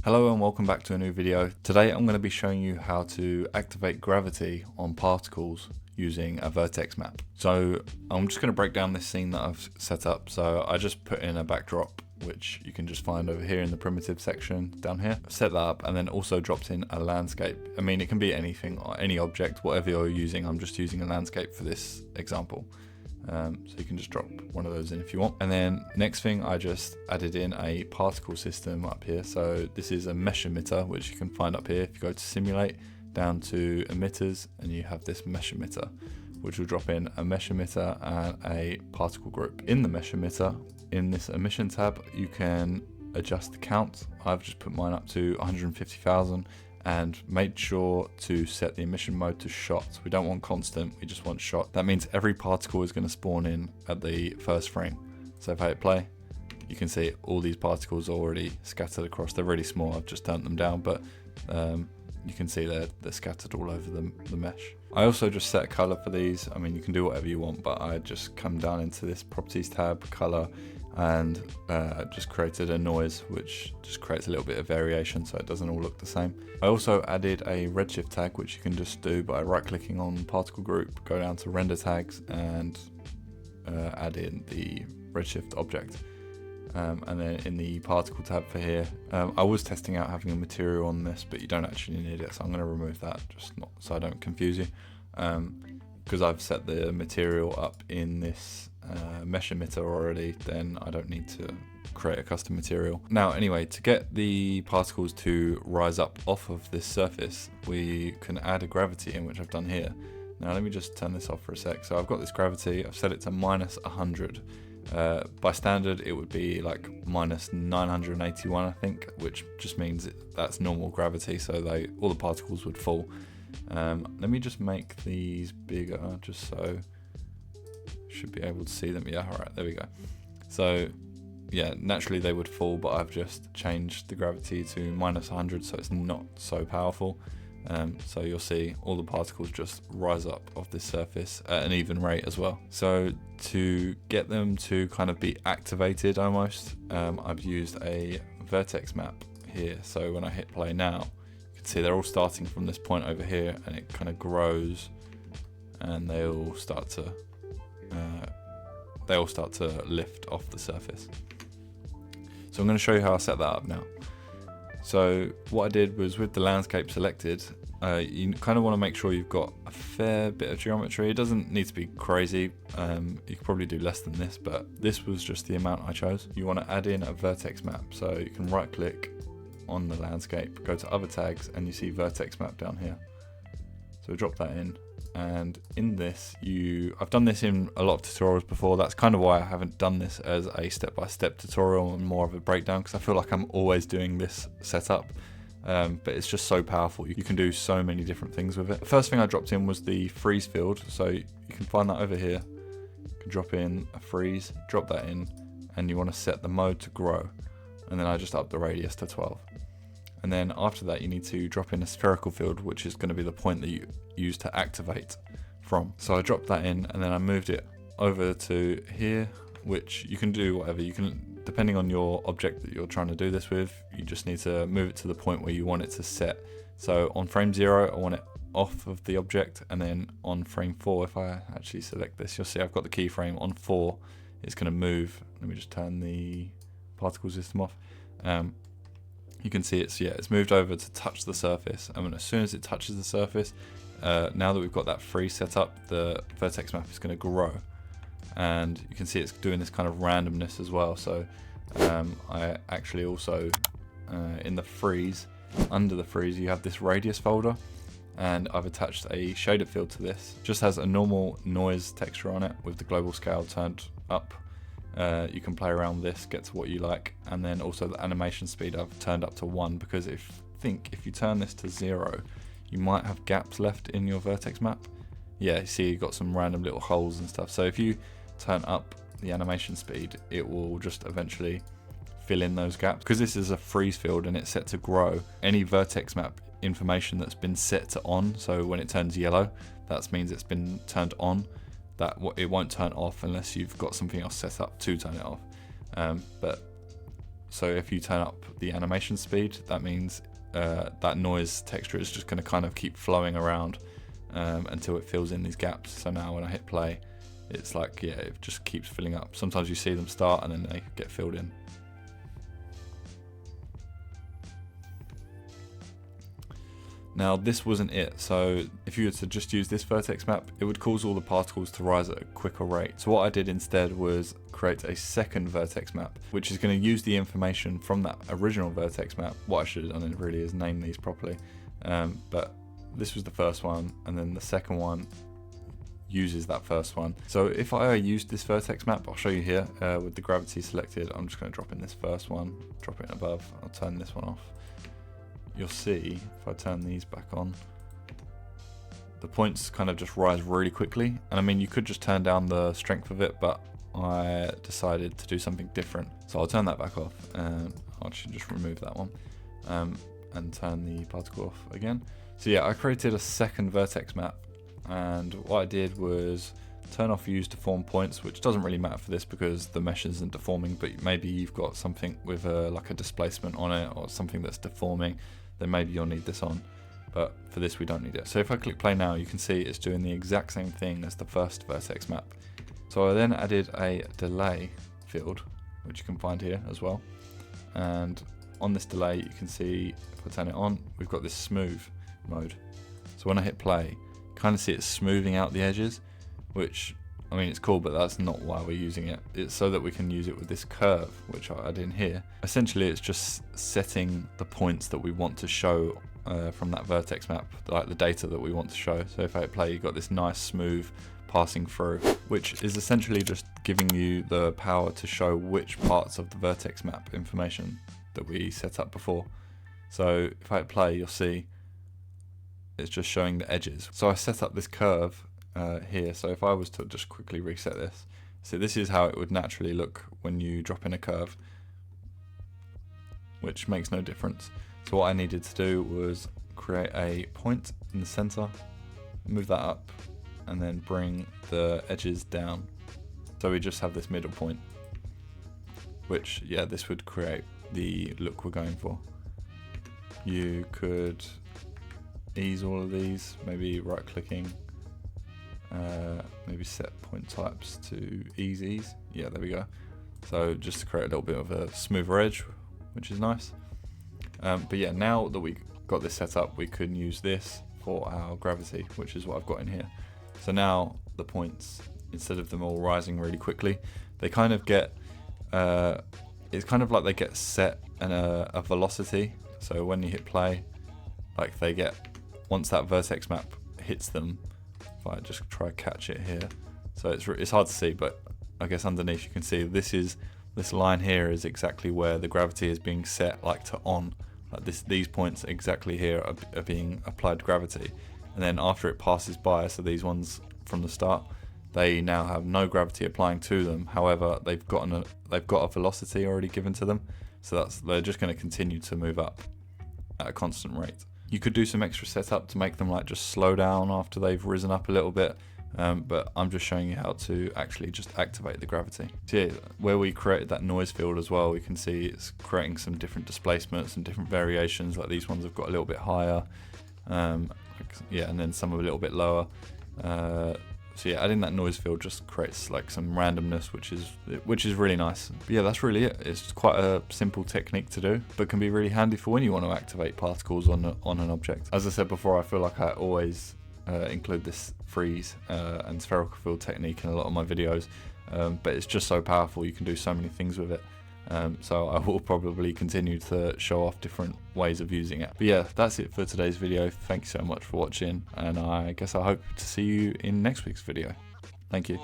Hello and welcome back to a new video. Today I'm going to be showing you how to activate gravity on particles using a vertex map. So I'm just going to break down this scene that I've set up. So I just put in a backdrop, which you can just find over here in the primitive section down here. Set that up and then also dropped in a landscape. I mean, it can be anything, any object, whatever you're using. I'm just using a landscape for this example. So you can just drop one of those in if you want. And then next thing, I just added in a particle system up here. So this is a mesh emitter, which you can find up here. If you go to simulate, down to emitters, and you have this mesh emitter, which will drop in a mesh emitter and a particle group. In the mesh emitter, in this emission tab, you can adjust the count. I've just put mine up to 150,000 and made sure to set the emission mode to shot. We don't want constant, we just want shot. That means every particle is going to spawn in at the first frame. So if I hit play, you can see all these particles already scattered across. They're really small, I've just turned them down, but you can see they're scattered all over the mesh. I also just set a color for these. I mean, you can do whatever you want, but I just come down into this properties tab, color, and just created a noise, which just creates a little bit of variation so it doesn't all look the same. I also added a redshift tag, which you can just do by right clicking on particle group, go down to render tags and add in the redshift object. And then in the particle tab for here, I was testing out having a material on this, but you don't actually need it, so I'm going to remove that, just not so I don't confuse you, because I've set the material up in this mesh emitter already. Then I don't need to create a custom material. Now anyway, to get the particles to rise up off of this surface, we can add a gravity in, which I've done here. Now let me just turn this off for a sec. So I've got this gravity, I've set it to minus 100. By standard it would be like minus 981 I think, which just means that's normal gravity, so all the particles would fall. Let me just make these bigger, just so should be able to see them. Yeah, alright, there we go. So yeah, naturally they would fall, but I've just changed the gravity to minus 100 so it's not so powerful. So you'll see all the particles just rise up off this surface at an even rate as well. So to get them to kind of be activated almost, I've used a vertex map here. So when I hit play now, you can see they're all starting from this point over here, and it kind of grows, and they all start to lift off the surface. So I'm going to show you how I set that up now. So what I did was, with the landscape selected, you kind of want to make sure you've got a fair bit of geometry. It doesn't need to be crazy. You could probably do less than this, but this was just the amount I chose. You want to add in a vertex map. So you can right click on the landscape, go to other tags, and you see vertex map down here. So drop that in. And in this, I've done this in a lot of tutorials before. That's kind of why I haven't done this as a step-by-step tutorial and more of a breakdown, because I feel like I'm always doing this setup. But it's just so powerful. You can do so many different things with it. The first thing I dropped in was the freeze field. So you can find that over here. You can drop in a freeze, drop that in, and you want to set the mode to grow. And then I just upped the radius to 12. And then after that, you need to drop in a spherical field, which is going to be the point that you use to activate from. So I dropped that in, and then I moved it over to here, which you can do whatever. You can, depending on your object that you're trying to do this with, you just need to move it to the point where you want it to set. So on frame 0, I want it off of the object, and then on frame 4, if I actually select this, you'll see I've got the keyframe on 4. It's going to move. Let me just turn the particle system off. You can see it's moved over to touch the surface, and as soon as it touches the surface, now that we've got that freeze set up, the vertex map is going to grow, and you can see it's doing this kind of randomness as well. So I actually also in the freeze, under the freeze, you have this radius folder, and I've attached a shader field to this. Just has a normal noise texture on it with the global scale turned up. You can play around with this, get to what you like, and then also the animation speed I've turned up to 1, because if you turn this to 0, you might have gaps left in your vertex map. Yeah, you see you've got some random little holes and stuff. So if you turn up the animation speed, it will just eventually fill in those gaps. Because this is a freeze field and it's set to grow, any vertex map information that's been set to on, so when it turns yellow, that means it's been turned on. That it won't turn off unless you've got something else set up to turn it off. So if you turn up the animation speed, that means that noise texture is just going to kind of keep flowing around until it fills in these gaps. So now when I hit play, it's like, yeah, it just keeps filling up. Sometimes you see them start and then they get filled in. Now this wasn't it, so if you were to just use this vertex map, it would cause all the particles to rise at a quicker rate. So what I did instead was create a second vertex map, which is going to use the information from that original vertex map. What I should have done really is name these properly, but this was the first one, and then the second one uses that first one. So if I used this vertex map, I'll show you here with the gravity selected. I'm just going to drop in this first one, drop it above, I'll turn this one off. You'll see, if I turn these back on, the points kind of just rise really quickly. And I mean, you could just turn down the strength of it, but I decided to do something different. So I'll turn that back off, and I'll actually just remove that one and turn the particle off again. So yeah, I created a second vertex map, and what I did was turn off use deform points, which doesn't really matter for this because the mesh isn't deforming, but maybe you've got something with like a displacement on it or something that's deforming, then maybe you'll need this on, but for this we don't need it. So if I click play now, you can see it's doing the exact same thing as the first vertex map. So I then added a delay field, which you can find here as well, and on this delay you can see, if I turn it on, we've got this smooth mode. So when I hit play, you kind of see it smoothing out the edges, which, I mean, it's cool, but that's not why we're using it. It's so that we can use it with this curve, which I add in here. Essentially, it's just setting the points that we want to show from that vertex map, like the data that we want to show. So if I hit play, you've got this nice smooth passing through, which is essentially just giving you the power to show which parts of the vertex map information that we set up before. So if I hit play, you'll see it's just showing the edges. So I set up this curve here, so if I was to just quickly reset this, so this is how it would naturally look when you drop in a curve, which makes no difference. So what I needed to do was create a point in the center, move that up, and then bring the edges down. So we just have this middle point, which, yeah, this would create the look we're going for. You could ease all of these, maybe right clicking, maybe set point types to ease. Yeah, there we go. So just to create a little bit of a smoother edge, which is nice. But yeah, now that we got this set up, we can use this for our gravity, which is what I've got in here. So now the points, instead of them all rising really quickly, they kind of get, it's kind of like they get set in a velocity. So when you hit play, like they get, once that vertex map hits them, if I just try to catch it here, so it's hard to see, but I guess underneath you can see this line here is exactly where the gravity is being set, like to on, like these points exactly here are being applied gravity, and then after it passes by, so these ones from the start, they now have no gravity applying to them. However, they've got a velocity already given to them, so they're just going to continue to move up at a constant rate. You could do some extra setup to make them like just slow down after they've risen up a little bit, but I'm just showing you how to actually just activate the gravity. So yeah, where we created that noise field as well, we can see it's creating some different displacements and different variations, like these ones have got a little bit higher, yeah, and then some are a little bit lower. So yeah, adding that noise field just creates like some randomness, which is really nice. But yeah, that's really it. It's quite a simple technique to do, but can be really handy for when you want to activate particles on an object. As I said before, I feel like I always include this freeze and spherical field technique in a lot of my videos, but it's just so powerful. You can do so many things with it. So I will probably continue to show off different ways of using it. But yeah, that's it for today's video. Thank you so much for watching, and I guess I hope to see you in next week's video. Thank you.